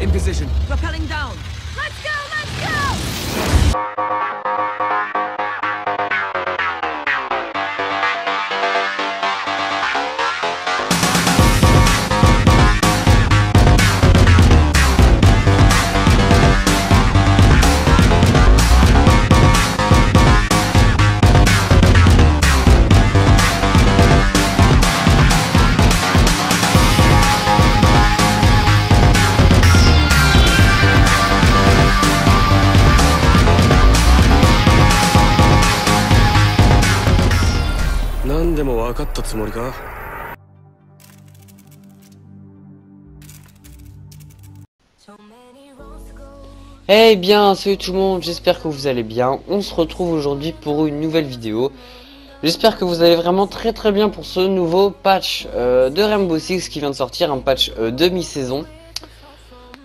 In position. Propelling down. Let's go, let's go! Eh bien, salut tout le monde, j'espère que vous allez bien. On se retrouve aujourd'hui pour une nouvelle vidéo. J'espère que vous allez vraiment très bien pour ce nouveau patch de Rainbow Six qui vient de sortir, un patch demi-saison.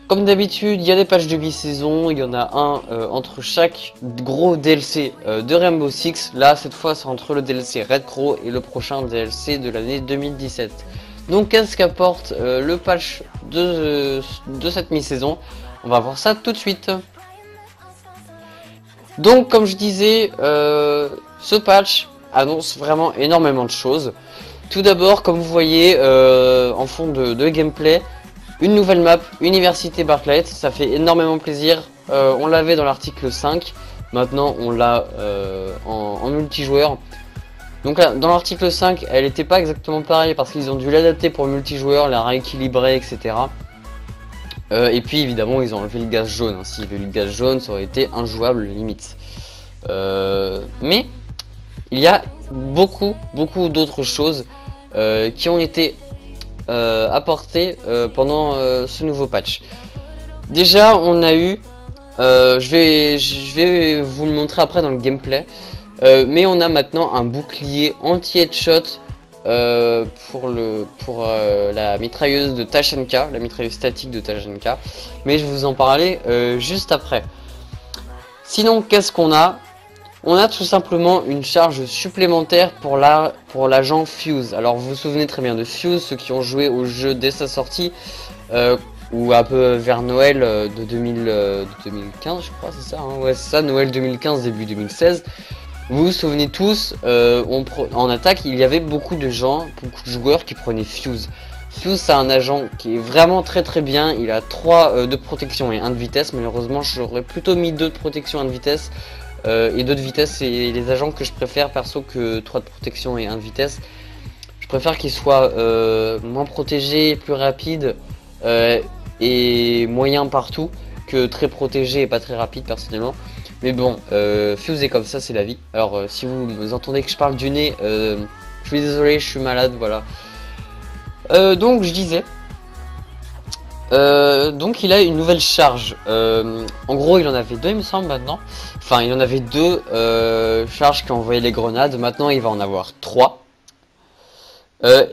Comme d'habitude, il y a des patchs de mi-saison, il y en a un entre chaque gros DLC de Rainbow Six. Là, cette fois, c'est entre le DLC Red Crow et le prochain DLC de l'année 2017. Donc, qu'est-ce qu'apporte le patch de cette mi-saison? On va voir ça tout de suite. Donc, comme je disais, ce patch annonce vraiment énormément de choses. Tout d'abord, comme vous voyez en fond de gameplay, une nouvelle map, Université Bartlett. Ça fait énormément plaisir. On l'avait dans l'article 5. Maintenant, on l'a en multijoueur. Donc là, dans l'article 5, elle n'était pas exactement pareille parce qu'ils ont dû l'adapter pour le multijoueur, la rééquilibrer, etc. Et puis évidemment ils ont enlevé le gaz jaune, s'il y avait eu le gaz jaune ça aurait été injouable limite. Mais il y a beaucoup d'autres choses qui ont été apportées pendant ce nouveau patch. Déjà on a eu, je vais vous le montrer après dans le gameplay, mais on a maintenant un bouclier anti-headshot pour la mitrailleuse de Tachanka, la mitrailleuse statique de Tachanka, mais je vais vous en parler juste après. Sinon, qu'est-ce qu'on a? On a tout simplement une charge supplémentaire pour l'agent Fuse. Alors vous vous souvenez très bien de Fuse, ceux qui ont joué au jeu dès sa sortie, ou un peu vers Noël de 2015 je crois, c'est ça, hein, ouais c'est ça, Noël 2015, début 2016. Vous vous souvenez tous, en attaque, il y avait beaucoup de joueurs qui prenaient Fuse. Fuse, c'est un agent qui est vraiment très bien. Il a 3 de protection et 1 de vitesse. Malheureusement, j'aurais plutôt mis 2 de protection et 1 de vitesse. Et 2 de vitesse, c'est les agents que je préfère perso que 3 de protection et 1 de vitesse. Je préfère qu'ils soient moins protégés, plus rapides et moyens partout que très protégés et pas très rapides personnellement. Mais bon, Fuse est comme ça, c'est la vie. Alors si vous entendez que je parle du nez, je suis désolé, je suis malade, voilà. Donc je disais, donc il a une nouvelle charge. En gros il en avait 2 il me semble maintenant. Enfin il en avait 2 charges qui envoyaient les grenades. Maintenant il va en avoir 3.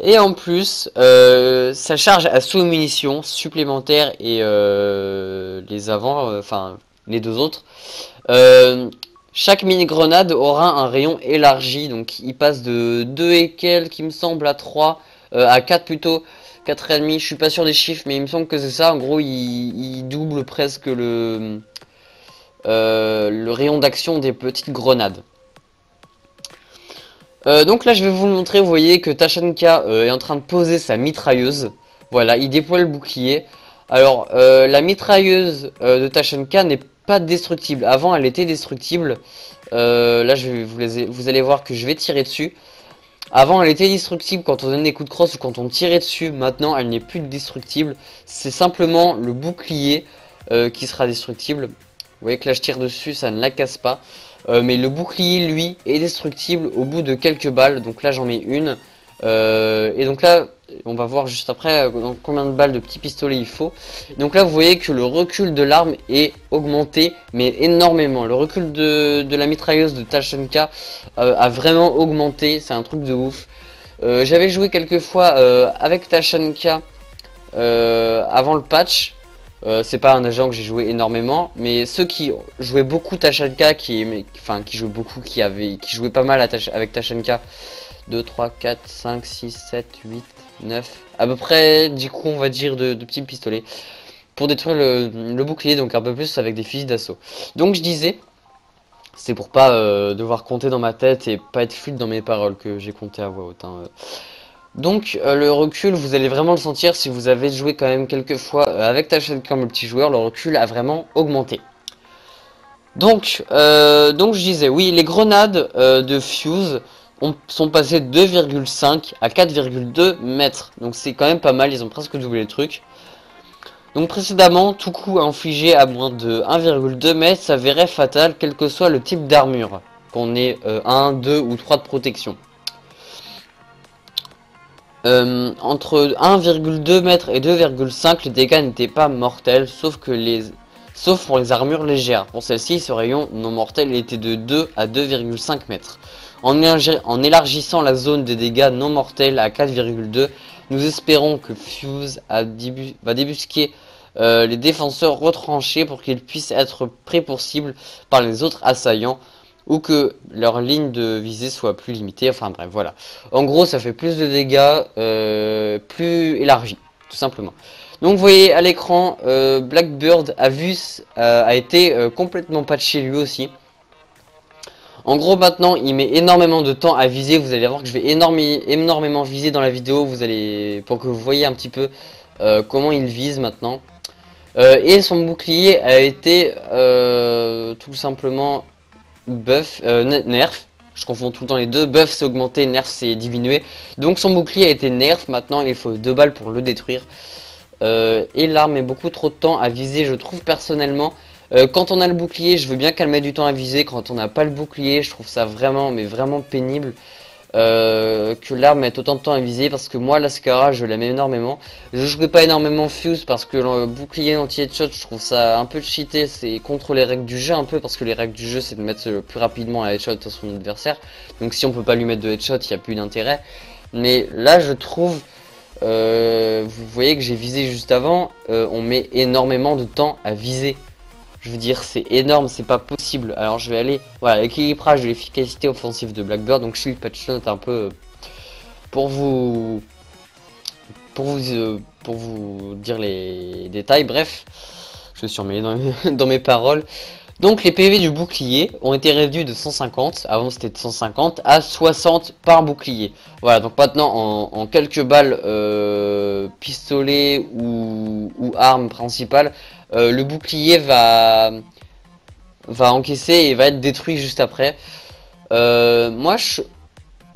Et en plus sa charge à sous-munitions supplémentaires et les avant, enfin les 2 autres. Chaque mini-grenade aura un rayon élargi, donc il passe de 2 et quelques, il me semble, à 3, à 4 plutôt, 4,5, je suis pas sûr des chiffres, mais il me semble que c'est ça. En gros, il double presque le rayon d'action des petites grenades. Donc là, je vais vous le montrer, vous voyez que Tachanka est en train de poser sa mitrailleuse. Voilà, il déploie le bouclier. Alors, la mitrailleuse de Tachanka n'est pas destructible. Avant elle était destructible. Là vous allez voir que je vais tirer dessus. Avant elle était destructible quand on donnait des coups de crosse ou quand on tirait dessus. Maintenant elle n'est plus destructible. C'est simplement le bouclier qui sera destructible. Vous voyez que là je tire dessus, ça ne la casse pas. Mais le bouclier lui est destructible au bout de quelques balles. Donc là j'en mets une. Et donc là on va voir juste après combien de balles de petits pistolets il faut. Donc là vous voyez que le recul de l'arme est augmenté, mais énormément. Le recul de la mitrailleuse de Tachanka a vraiment augmenté, c'est un truc de ouf. J'avais joué quelques fois avec Tachanka avant le patch. C'est pas un agent que j'ai joué énormément, mais ceux qui jouaient beaucoup Tachanka, qui jouaient pas mal avec Tachanka, 2, 3, 4, 5, 6, 7, 8, 9, à peu près 10 coups on va dire de petits pistolets. pour détruire le bouclier, donc un peu plus avec des fusils d'assaut. Donc je disais, c'est pour pas devoir compter dans ma tête et pas être fluide dans mes paroles que j'ai compté à voix haute. Hein. Donc le recul, vous allez vraiment le sentir si vous avez joué quand même quelques fois avec ta chaîne comme multijoueur, le recul a vraiment augmenté. Donc je disais, oui, les grenades de Fuse sont passées de 2,5 à 4,2 mètres. Donc c'est quand même pas mal, ils ont presque doublé le truc. Donc précédemment, tout coup infligé à moins de 1,2 mètres s'avérait fatal, quel que soit le type d'armure. Qu'on ait 1, 2 ou 3 de protection. Entre 1,2 mètres et 2,5, les dégâts n'étaient pas mortels, sauf pour les armures légères. Pour celles-ci, ce rayon non mortel était de 2 à 2,5 mètres. En élargissant la zone des dégâts non mortels à 4,2, nous espérons que Fuse va débusquer les défenseurs retranchés pour qu'ils puissent être pris pour cible par les autres assaillants, ou que leur ligne de visée soit plus limitée, enfin bref, voilà. En gros, ça fait plus de dégâts, plus élargi, tout simplement. Donc vous voyez à l'écran, Blackbird a été complètement patché lui aussi. En gros maintenant il met énormément de temps à viser, vous allez voir que je vais énormément viser dans la vidéo, pour que vous voyez un petit peu comment il vise maintenant. Et son bouclier a été tout simplement nerf. Je confonds tout le temps les deux, buff c'est augmenté, nerf c'est diminué. Donc son bouclier a été nerf, maintenant il faut 2 balles pour le détruire. Et l'arme met beaucoup trop de temps à viser, je trouve personnellement. Quand on a le bouclier, je veux bien qu'elle mette du temps à viser. Quand on n'a pas le bouclier, je trouve ça vraiment, mais vraiment pénible que l'arme mette autant de temps à viser. Parce que moi, la Scarra, je l'aime énormément. Je jouerai pas énormément Fuse parce que le bouclier anti-headshot, je trouve ça un peu cheaté. C'est contre les règles du jeu un peu, parce que les règles du jeu, c'est de mettre plus rapidement un headshot à son adversaire. Donc si on peut pas lui mettre de headshot, il n'y a plus d'intérêt. Mais là, je trouve... vous voyez que j'ai visé juste avant, on met énormément de temps à viser. Je veux dire, c'est énorme, c'est pas possible. Alors je vais aller, voilà, l'équilibrage de l'efficacité offensive de Blackbird. Donc shield patch note un peu pour vous dire les détails. Bref, je me suis emmêlé dans mes paroles. Donc les PV du bouclier ont été réduits de 150, avant c'était de 150, à 60 par bouclier. Voilà, donc maintenant en quelques balles pistolet ou arme principale, le bouclier va encaisser et va être détruit juste après. En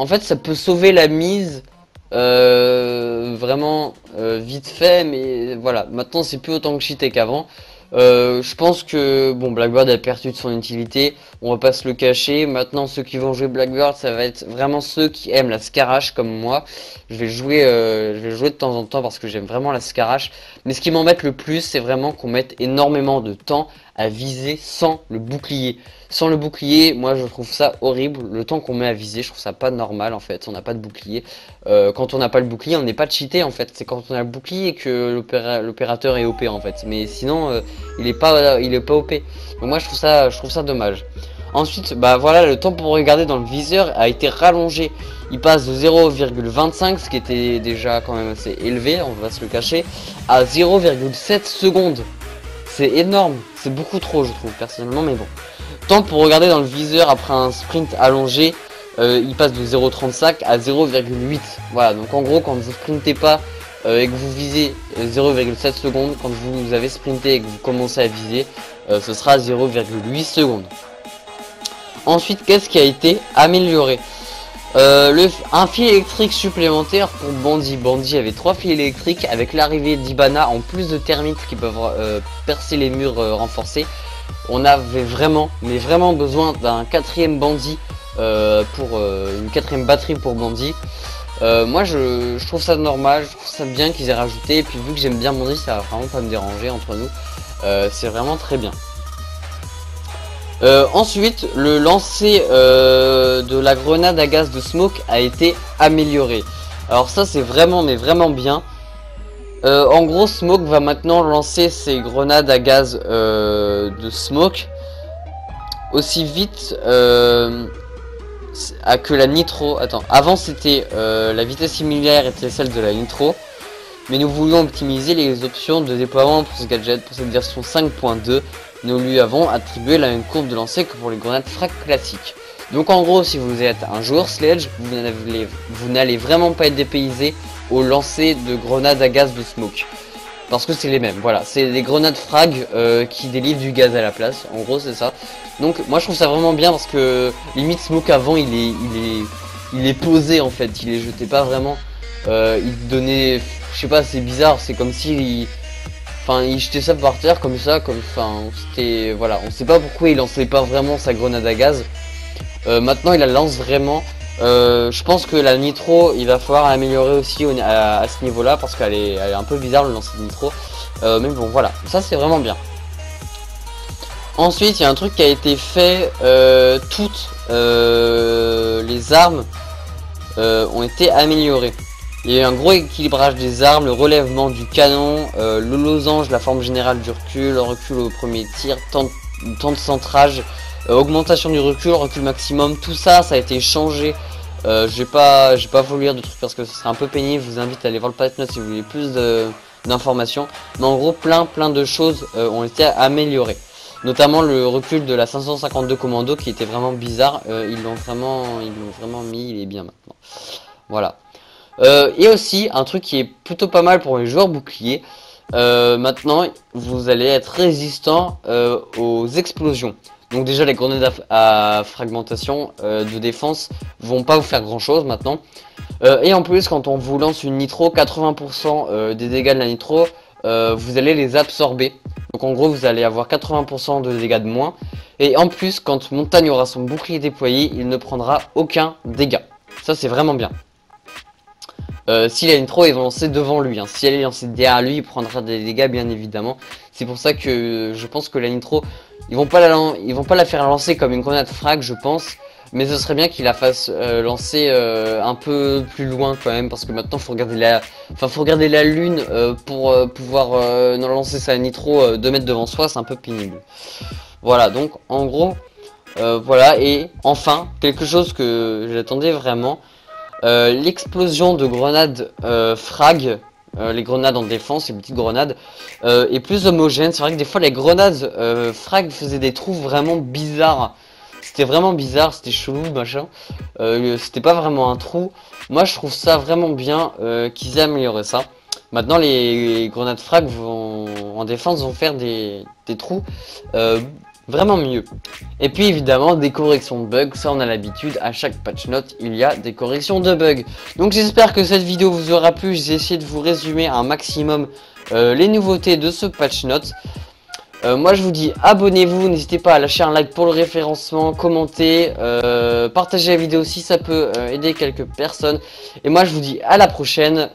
fait ça peut sauver la mise vraiment vite fait, mais voilà, maintenant c'est plus autant que cheaté qu'avant. Je pense que bon, Blackbird a perdu de son utilité, on va pas se le cacher. Maintenant ceux qui vont jouer Blackbird, ça va être vraiment ceux qui aiment la Scarache comme moi. Je vais jouer de temps en temps parce que j'aime vraiment la Scarache. Mais ce qui m'embête le plus, c'est vraiment qu'on mette énormément de temps à viser sans le bouclier. Sans le bouclier, moi je trouve ça horrible. Le temps qu'on met à viser, je trouve ça pas normal en fait. On n'a pas de bouclier. Quand on n'a pas le bouclier, on n'est pas cheaté en fait. C'est quand on a le bouclier que l'opérateur est OP en fait. Mais sinon, il est pas OP. Donc moi je trouve ça dommage. Ensuite, bah voilà, le temps pour regarder dans le viseur a été rallongé. Il passe de 0,25, ce qui était déjà quand même assez élevé, on va se le cacher, à 0,7 secondes. C'est énorme, c'est beaucoup trop je trouve personnellement, mais bon. Temps pour regarder dans le viseur après un sprint allongé, il passe de 0,35 à 0,8. Voilà, donc en gros quand vous sprintez pas et que vous visez 0,7 secondes, quand vous avez sprinté et que vous commencez à viser, ce sera 0,8 secondes. Ensuite, qu'est-ce qui a été amélioré? Un fil électrique supplémentaire pour Bandit. Bandit avait 3 fils électriques avec l'arrivée d'Ibana en plus de termites qui peuvent percer les murs renforcés. On avait vraiment, mais vraiment besoin d'un 4ème bandit pour une 4ème batterie pour Bandit. Moi je trouve ça normal, je trouve ça bien qu'ils aient rajouté. Et puis vu que j'aime bien Bandit, ça va vraiment pas me déranger entre nous. C'est vraiment très bien. Ensuite, le lancer de la grenade à gaz de Smoke a été amélioré. Alors ça c'est vraiment, mais vraiment bien. En gros, Smoke va maintenant lancer ses grenades à gaz de Smoke aussi vite que la Nitro. Attends, avant c'était la vitesse similaire était celle de la Nitro. mais nous voulions optimiser les options de déploiement pour ce gadget. Pour cette version 5.2, nous lui avons attribué la même courbe de lancer que pour les grenades frag classiques. Donc en gros, si vous êtes un joueur Sledge, vous n'allez vraiment pas être dépaysé au lancer de grenades à gaz de smoke. Parce que c'est les mêmes, voilà, c'est des grenades frag qui délivrent du gaz à la place, en gros c'est ça. Donc moi je trouve ça vraiment bien parce que limite smoke avant il est posé en fait, il est jeté pas vraiment, il donnait, je sais pas, c'est bizarre, c'est comme si il jetait ça par terre comme ça, c'était, voilà, on sait pas pourquoi il lançait pas vraiment sa grenade à gaz. Maintenant il la lance vraiment. Je pense que la nitro, il va falloir l'améliorer aussi à ce niveau là parce qu'elle est un peu bizarre le lancer de nitro, mais bon voilà, ça c'est vraiment bien. Ensuite il y a un truc qui a été fait, toutes les armes ont été améliorées. Il y a eu un gros équilibrage des armes, le relèvement du canon, le losange, la forme générale du recul, le recul au premier tir, temps de centrage, augmentation du recul maximum, tout ça, ça a été changé. J'ai pas voulu lire de trucs parce que ce serait un peu pénible. Je vous invite à aller voir le patch note si vous voulez plus d'informations. Mais en gros, plein de choses ont été améliorées. Notamment le recul de la 552 commando qui était vraiment bizarre. Ils l'ont vraiment mis, il est bien maintenant. Voilà. Et aussi un truc qui est plutôt pas mal pour les joueurs boucliers. Maintenant, vous allez être résistant aux explosions. Donc déjà les grenades à fragmentation de défense vont pas vous faire grand chose maintenant. Et en plus quand on vous lance une nitro, 80% des dégâts de la nitro, vous allez les absorber. Donc en gros vous allez avoir 80% de dégâts de moins. Et en plus quand Montagne aura son bouclier déployé, il ne prendra aucun dégât. Ça c'est vraiment bien. Si la nitro est lancée devant lui, hein. Si elle est lancée derrière lui, il prendra des dégâts bien évidemment. C'est pour ça que je pense que la nitro, ils vont pas la faire lancer comme une grenade frag, je pense. Mais ce serait bien qu'il la fasse lancer un peu plus loin quand même, parce que maintenant faut regarder la lune pour pouvoir lancer sa nitro 2 mètres devant soi, c'est un peu pénible. Voilà, donc en gros, voilà. Et enfin, quelque chose que j'attendais vraiment. L'explosion de grenades frag, les grenades en défense, les petites grenades, est plus homogène. C'est vrai que des fois les grenades frag faisaient des trous vraiment bizarres. C'était vraiment bizarre, c'était chelou, machin. C'était pas vraiment un trou. Moi je trouve ça vraiment bien qu'ils aient amélioré ça. Maintenant les grenades frag en défense vont faire des trous vraiment mieux. Et puis évidemment des corrections de bugs, ça on a l'habitude, à chaque patch note il y a des corrections de bugs. Donc j'espère que cette vidéo vous aura plu, j'ai essayé de vous résumer un maximum les nouveautés de ce patch note. Moi je vous dis abonnez-vous, n'hésitez pas à lâcher un like pour le référencement, commenter, partagez la vidéo si ça peut aider quelques personnes. Et moi je vous dis à la prochaine.